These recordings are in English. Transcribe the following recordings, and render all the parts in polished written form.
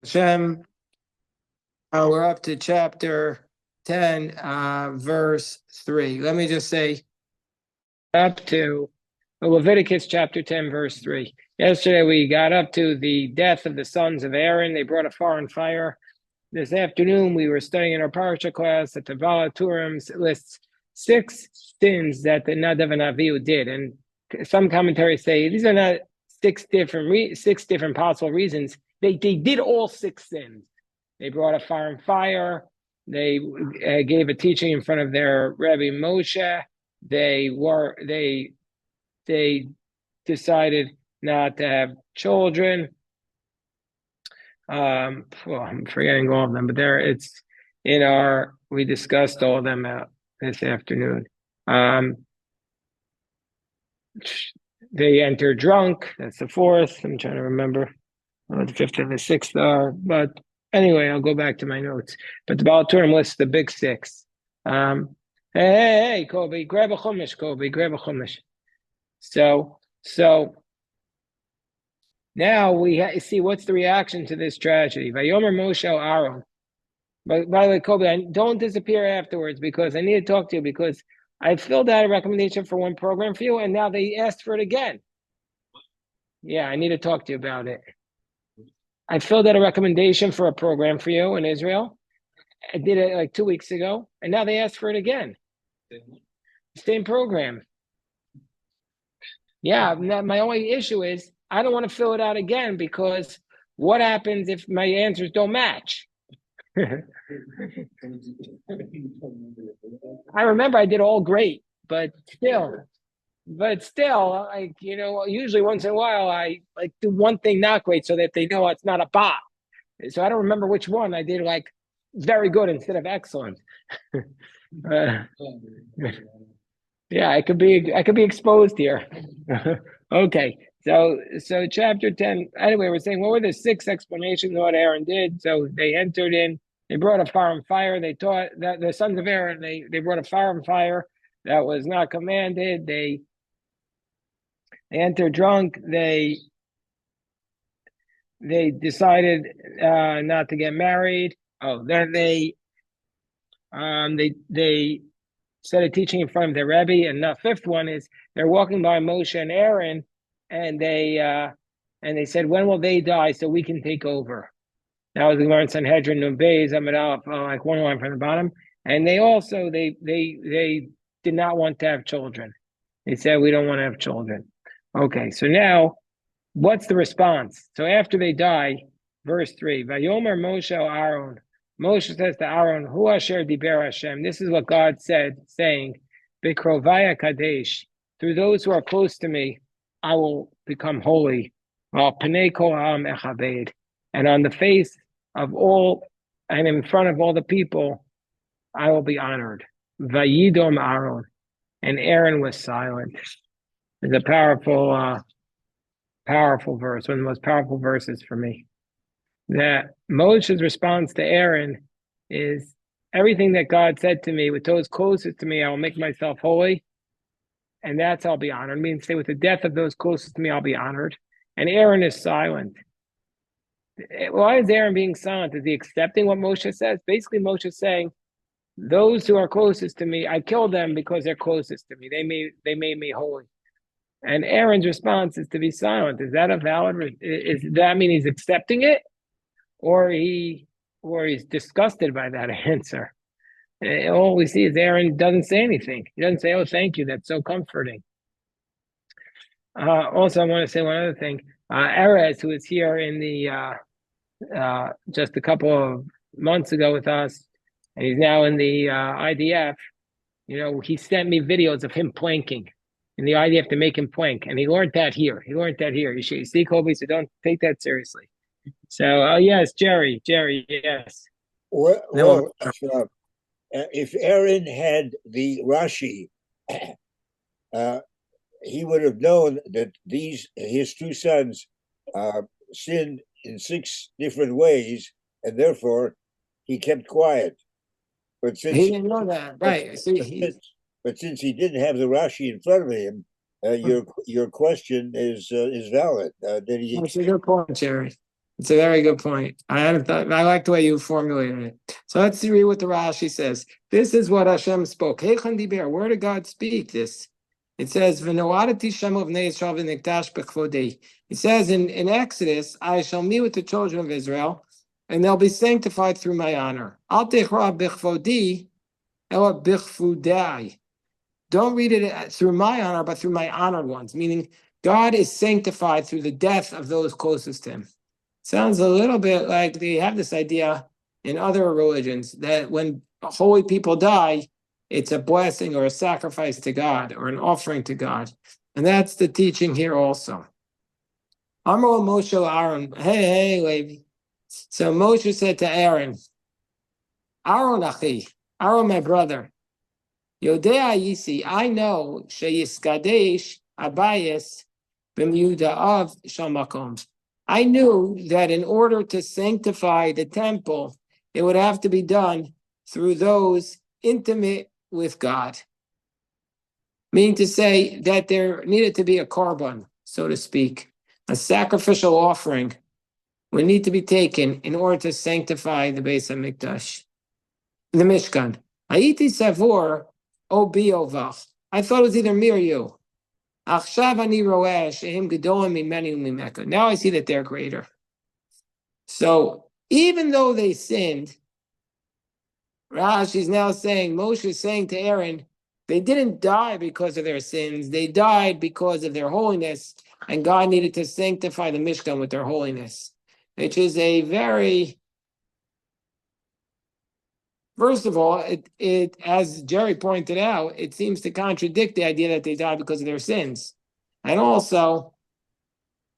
Hashem, we're up to chapter 10, verse 3. Let me just say, up to Leviticus chapter 10, verse 3. Yesterday we got up to the death of the sons of Aaron. They brought a foreign fire. This afternoon we were studying in our parsha class that the Vala Turim lists 6 sins that the Nadav and Avihu did. And some commentaries say these are not six different possible reasons. They did all 6 sins. They brought a foreign fire. They gave a teaching in front of their Rebbe Moshe. They decided not to have children. I'm forgetting all of them, but we discussed all of them this afternoon. They enter drunk. That's the 4th. I'm trying to remember what the 5th and the 6th are, but anyway, I'll go back to my notes. But the Baal Turim lists the big 6. Hey, Kobe, grab a chumash, Kobe, grab a chumash. So now we see what's the reaction to this tragedy. Vayomer Moshe Aaron. But by the way, Kobe, don't disappear afterwards because I need to talk to you because I filled out a recommendation for one program for you, and now they asked for it again. Yeah, I need to talk to you about it. I filled out a recommendation for a program for you in Israel. I did it like 2 weeks ago, and now they asked for it again. Same program. Yeah, my only issue is I don't want to fill it out again because what happens if my answers don't match? I remember I did all great, but still, like, usually once in a while I like do one thing not great so that they know it's not a bot. So I don't remember which one I did like very good instead of excellent. Yeah, I could be exposed here. Okay. So chapter 10, anyway, we're saying what were the 6 explanations of what Aaron did? So they entered in, they brought a foreign fire. They taught that the sons of Aaron, they brought a foreign fire that was not commanded. They entered drunk. They decided not to get married. Then they started teaching in front of their Rebbe. And the 5th one is they're walking by Moshe and Aaron, and they said, when will they die so we can take over? That was the Gemara in Sanhedrin, Nun Beis, Amid Aleph, like one line from the bottom. And they also, they did not want to have children. They said, we don't want to have children. Okay, so now, what's the response? So after they die, verse 3, Vayomer Moshe Aaron. Moshe says to Aaron, Hu Asher Diber Hashem. This is what God said, saying, Bikrovaya Kadesh. Through those who are close to me, I will become holy. Panei kol ha'am echabed. And on the face of all, and in front of all the people, I will be honored. Vayidom Aaron. And Aaron was silent. It's a powerful verse, one of the most powerful verses for me. That Moshe's response to Aaron is, everything that God said to me, with those closest to me, I will make myself holy, and that's I'll be honored. I mean, say with the death of those closest to me, I'll be honored. And Aaron is silent. Why is Aaron being silent? Is he accepting what Moshe says? Basically, Moshe is saying, those who are closest to me, I killed them because they're closest to me. They made me holy. And Aaron's response is to be silent. Is that a valid? Does that mean he's accepting it, or he's disgusted by that answer? All we see is Aaron doesn't say anything. He doesn't say, "Oh, thank you. That's so comforting." Also, I want to say one other thing. Erez, who was here in the just a couple of months ago with us, and he's now in the IDF. He sent me videos of him planking in the IDF to make him plank, and he learned that here. You see, Kobe, so don't take that seriously. So, yes, Jerry, yes. Well, if Aaron had the Rashi, he would have known that his 2 sons sinned in 6 different ways, and therefore he kept quiet. But since he didn't know that, right? But since he didn't have the Rashi in front of him, your question is valid. That's a good point, Jerry. It's a very good point. I like the way you formulated it. So let's read what the Rashi says. This is what Hashem spoke. Where did God speak this? It says, It says in Exodus, I shall meet with the children of Israel, and they'll be sanctified through my honor. Don't read it through my honor, but through my honored ones, meaning God is sanctified through the death of those closest to him. Sounds a little bit like they have this idea in other religions that when holy people die, it's a blessing or a sacrifice to God or an offering to God. And that's the teaching here also. Amro Moshe Aaron, hey, Levi. So Moshe said to Aaron, Aaron Achi, Aaron my brother, Yodea Yisi, I know Sheyiskadesh Abayis B'miyuda of Shamakom. I knew that in order to sanctify the temple, it would have to be done through those intimate with God. Meaning to say that there needed to be a korban, so to speak, a sacrificial offering would need to be taken in order to sanctify the Beis HaMikdash, the Mishkan. Hayiti savor o biovach. I thought it was either me or you. Now I see that they're greater. So even though they sinned, Rashi is now saying, Moshe is saying to Aaron, they didn't die because of their sins. They died because of their holiness, and God needed to sanctify the Mishkan with their holiness, which is a very, first of all, it as Jerry pointed out, it seems to contradict the idea that they died because of their sins. And also,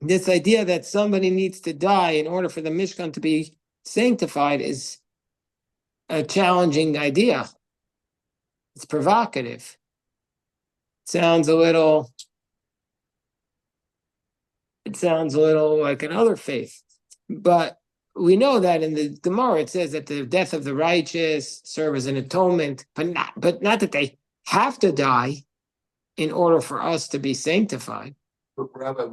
this idea that somebody needs to die in order for the Mishkan to be sanctified is a challenging idea. It's provocative. It sounds a little like another faith. But we know that in the Gemara it says that the death of the righteous serves as an atonement, but not that they have to die in order for us to be sanctified. But Rabbi,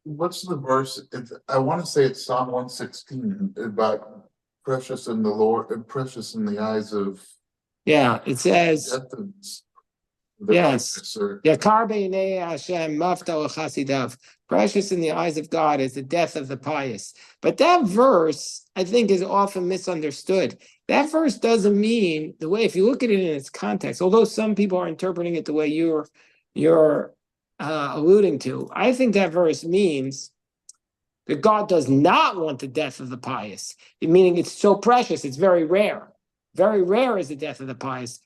what's the verse? I want to say it's Psalm 116 about precious in the Lord and precious in the eyes of. Yeah, it says. Yes. Precious in the eyes of God is the death of the pious. But that verse, I think, is often misunderstood. That verse doesn't mean the way, if you look at it in its context, although some people are interpreting it the way you're alluding to, I think that verse means that God does not want the death of the pious, meaning it's so precious, it's very rare. Very rare is the death of the pious.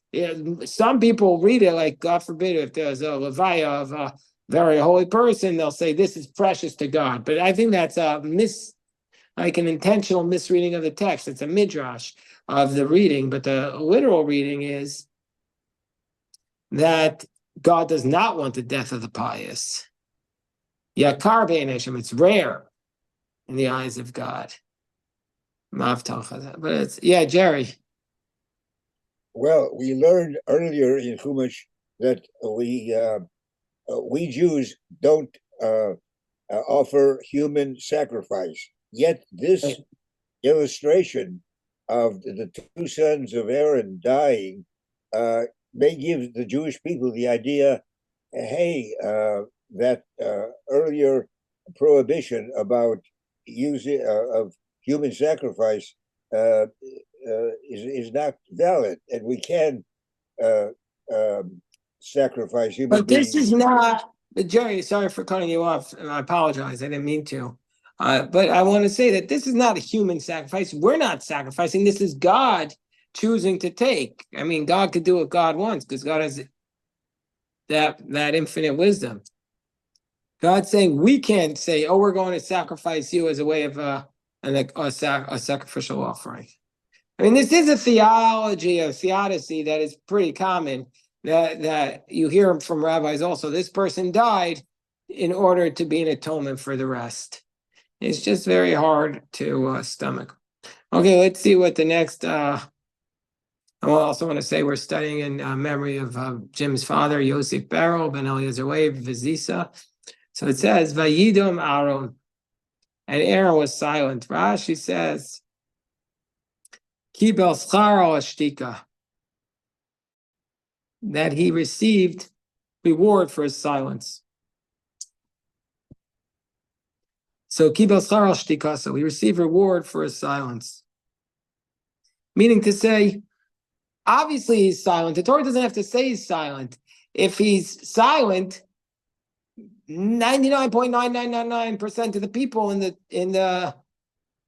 Some people read it like, God forbid, if there's a levaya of a very holy person, they'll say this is precious to God. But I think that's like an intentional misreading of the text. It's a midrash of the reading, but the literal reading is that God does not want the death of the pious. Yakar be'eneshem, it's rare in the eyes of God. But it's, yeah, Jerry. Well, we learned earlier in Chumash that we Jews don't offer human sacrifice. Yet this illustration of the two sons of Aaron dying may give the Jewish people the idea, hey, that earlier prohibition about using of human sacrifice is not valid, and we can sacrifice human But beings. this is not, Jerry, sorry for cutting you off, and I apologize, I didn't mean to. But I want to say that this is not a human sacrifice. We're not sacrificing. This is God choosing to take. I mean, God could do what God wants because God has that infinite wisdom. God's saying we can't say, oh, we're going to sacrifice you as a way of a sacrificial offering. I mean, this is a theology, a theodicy that is pretty common, that you hear from rabbis also. This person died in order to be an atonement for the rest. It's just very hard to stomach. Okay, let's see what the next... I also want to say we're studying in memory of Jim's father, Yosef Barrel, Ben Eliezer Leib, Vizisa. So it says, Vayidom Aaron. and Aaron was silent. Rashi says, Kibel scharo ashtika, that he received reward for his silence. So Kibel scharo ashtika, so he received reward for his silence. Meaning to say, obviously he's silent. The Torah doesn't have to say he's silent. If he's silent, 99.9999% of the people in the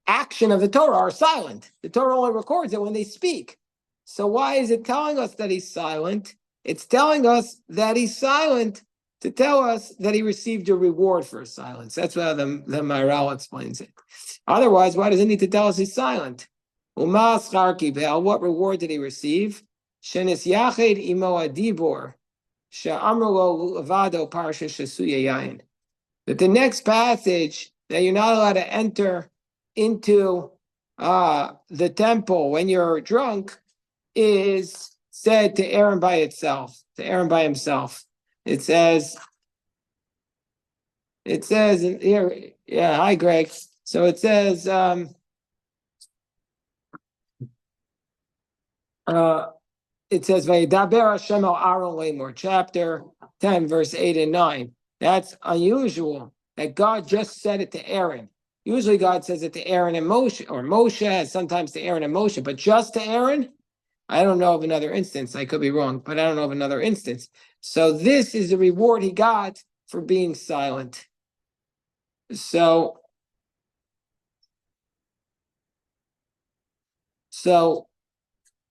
action of the Torah are silent. The Torah only records it when they speak. So why is it telling us that he's silent? It's telling us that he's silent to tell us that he received a reward for his silence. That's how the Maharal explains it. Otherwise, why does it need to tell us he's silent? What reward did he receive? Shenis Yached Imo Adibor, She'amru Levado Parsha Shesuya Yayin. That the next passage, that you're not allowed to enter into the temple when you're drunk, is said to Aaron by itself, to Aaron by himself. It says here, yeah, hi Greg. So it says, Vayidaber Hashem el Aaron Lemor, chapter 10, verse 8 and 9. That's unusual that God just said it to Aaron. Usually God says it to Aaron and Moshe, or Moshe, sometimes to Aaron and Moshe, but just to Aaron? I don't know of another instance. I could be wrong, but I don't know of another instance. So this is the reward he got for being silent. So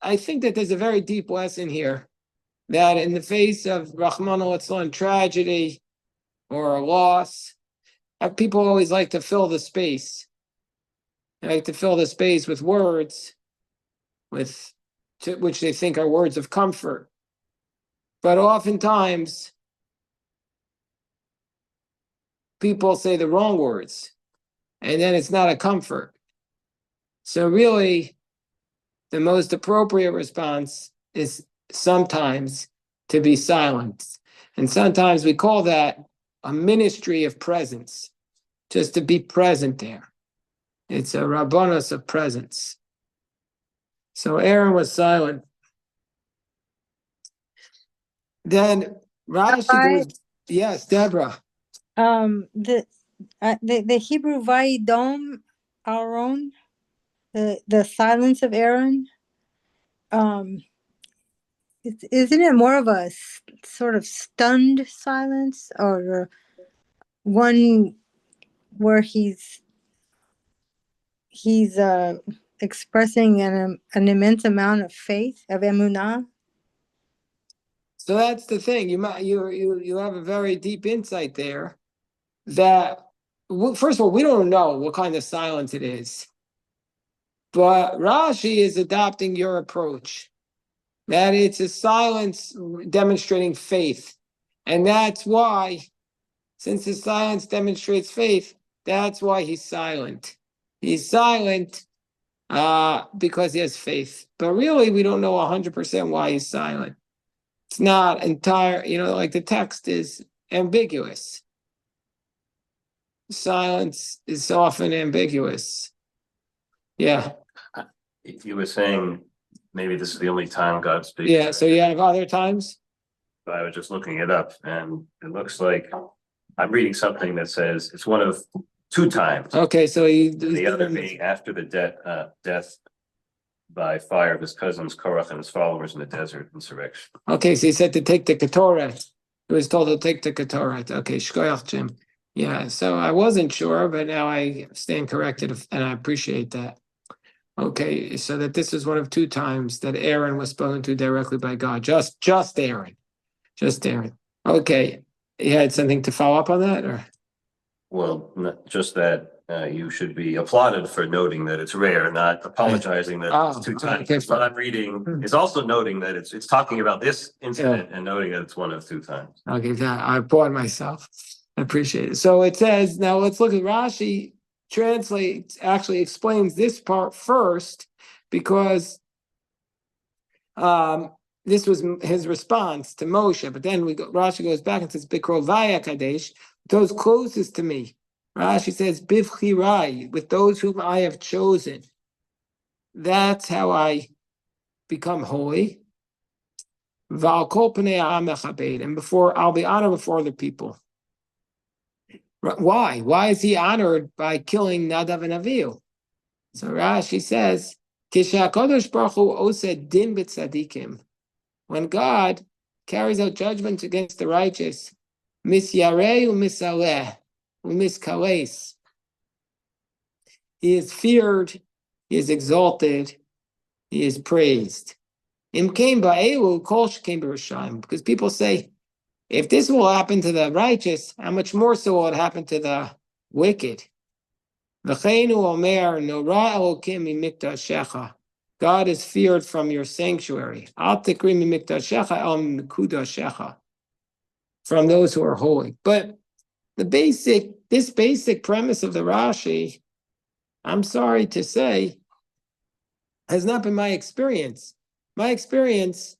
I think that there's a very deep lesson here, that in the face of Rahmana litzlan tragedy or a loss, people always like to fill the space. They like to fill the space with words, which they think are words of comfort. But oftentimes, people say the wrong words, and then it's not a comfort. So really, the most appropriate response is sometimes to be silent. And sometimes we call that a ministry of presence, just to be present there. It's a rabbanos of presence. So Aaron was silent. Then Rashi goes, yes, Deborah. The Hebrew Vayidom Aaron, the silence of Aaron, isn't it more of a sort of stunned silence, or one where he's expressing an immense amount of faith, of emunah? So that's the thing. You have a very deep insight there. That, first of all, we don't know what kind of silence it is, but Rashi is adopting your approach, that it's a silence demonstrating faith, and that's why, since the silence demonstrates faith, that's why he's silent. He's silent because he has faith, but really we don't know 100% why he's silent. It's not entire, like the text is ambiguous. Silence is often ambiguous. Yeah. You were saying maybe this is the only time God speaks. Yeah, so you have other times? I was just looking it up, and it looks like I'm reading something that says it's one of two times. Okay, so the other being after the death by fire of his cousins Korach and his followers in the desert insurrection. Okay, so he said to take the Ketoret. He was told to take the Ketoret. Okay, shkoyach, Jim. Yeah, so I wasn't sure, but now I stand corrected, and I appreciate that. Okay, so that this is one of two times that Aaron was spoken to directly by God. Just Aaron. Just Aaron. Okay, you had something to follow up on that, or? Well, just that you should be applauded for noting that it's rare, not apologizing that it's two times. Okay. What I'm reading is also noting that it's talking about this incident and noting that it's one of two times. Okay, I applaud myself. I appreciate it. So it says, now let's look at Rashi actually explains this part first, because this was his response to Moshe. But then Rashi goes back and says, Bikrovaya Kadesh, those closest to me. Rashi says, Bivchirai, with those whom I have chosen. That's how I become holy. And before I'll be honored before other people. Why? Why is he honored by killing Nadav and Avihu? So Rashi says, when God carries out judgment against the righteous, he is feared, he is exalted, he is praised. Because people say, if this will happen to the righteous, how much more so will it happen to the wicked? God is feared from your sanctuary. From those who are holy. But this basic premise of the Rashi, I'm sorry to say, has not been my experience. My experience,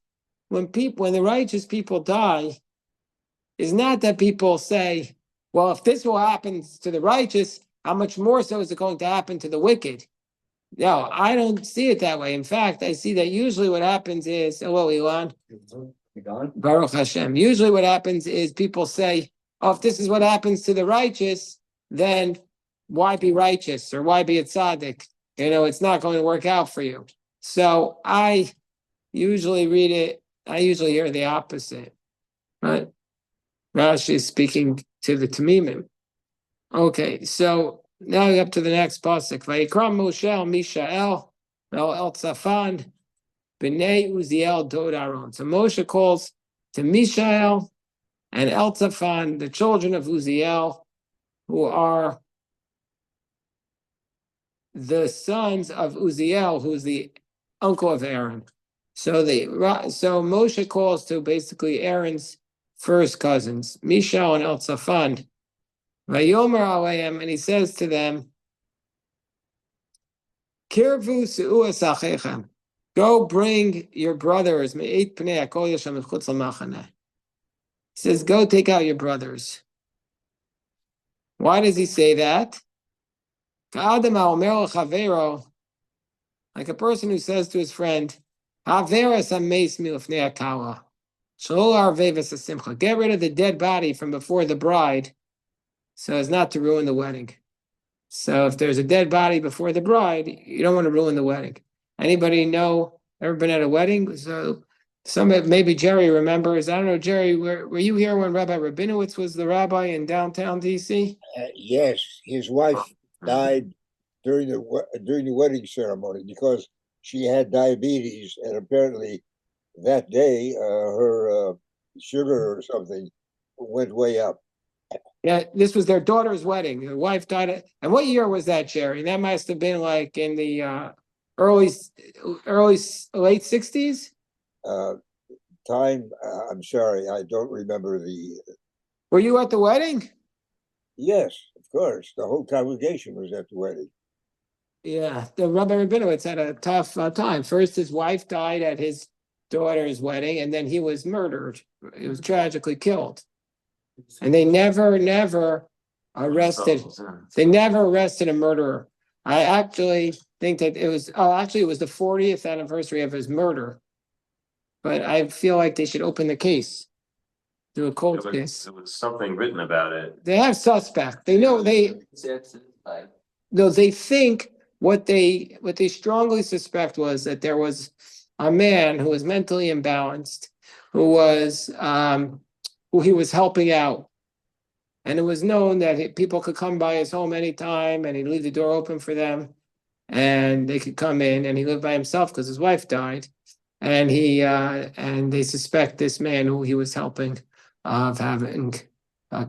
when the righteous people die, is not that people say, well, if this will happen to the righteous, how much more so is it going to happen to the wicked? No, I don't see it that way. In fact, I see that usually what happens is, hello, Elon. Baruch Hashem. Usually what happens is people say, oh, if this is what happens to the righteous, then why be righteous or why be a tzaddik? It's not going to work out for you. So I usually hear the opposite. Right? Rashi is speaking to the Tamimim. Okay, so now we're up to the next pasuk. Vayikram Moshe al Mishael el Tzafan b'nei Uziel dod Aaron. So Moshe calls to Mishael and El Tzafan, the children of Uziel, who are the sons of Uziel, who's the uncle of Aaron. So Moshe calls to basically Aaron's first cousins, Mishael and El Tzafan. Vayomer aleim, and he says to them, Kirvu se'uas achechem, go bring your brothers. Me'eit pnei hakol yashem v'chutz l'machaneh. He says, go take out your brothers. Why does he say that? Ka'adam ha'omer l'chavero, like a person who says to his friend, Haveras ha'meis milifnei hakala, shelo arveves hasimcha, get rid of the dead body from before the bride, so as not to ruin the wedding. So if there's a dead body before the bride, you don't want to ruin the wedding. Anybody ever been at a wedding? So maybe Jerry remembers. I don't know, Jerry, were you here when Rabbi Rabinowitz was the rabbi in downtown DC? Yes, his wife died during the wedding ceremony because she had diabetes, and apparently that day her sugar or something went way up. Yeah, this was their daughter's wedding. Their wife died. And what year was that, Jerry? That must have been like in the early late 60s? I'm sorry, I don't remember the. Were you at the wedding? Yes, of course. The whole congregation was at the wedding. Yeah, the Rabbi Rabinowitz had a tough time. First, his wife died at his daughter's wedding, and then he was murdered. He was tragically killed. And they never arrested. They never arrested a murderer. I actually think that it was the 40th anniversary of his murder. But I feel like they should open the case. Do a cold case. There was something written about it. They have suspect. They know they think what they strongly suspect was that there was a man who was mentally imbalanced, who he was helping out. And it was known that people could come by his home anytime and he'd leave the door open for them and they could come in, and he lived by himself because his wife died. And they suspect this man who he was helping of having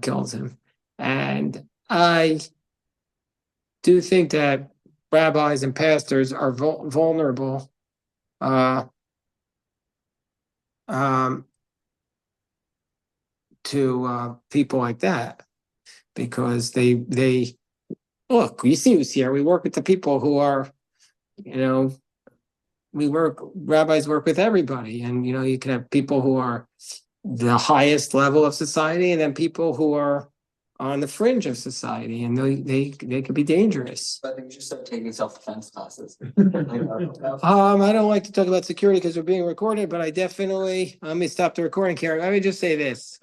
killed him. And I do think that rabbis and pastors are vulnerable to people like that, because they look, you see who's here. We work with the people who are, rabbis work with everybody, and you can have people who are the highest level of society, and then people who are on the fringe of society, and they could be dangerous. I think you should start taking self-defense classes. I don't like to talk about security because we're being recorded, but I definitely, let me stop the recording, Karen. Let me just say this.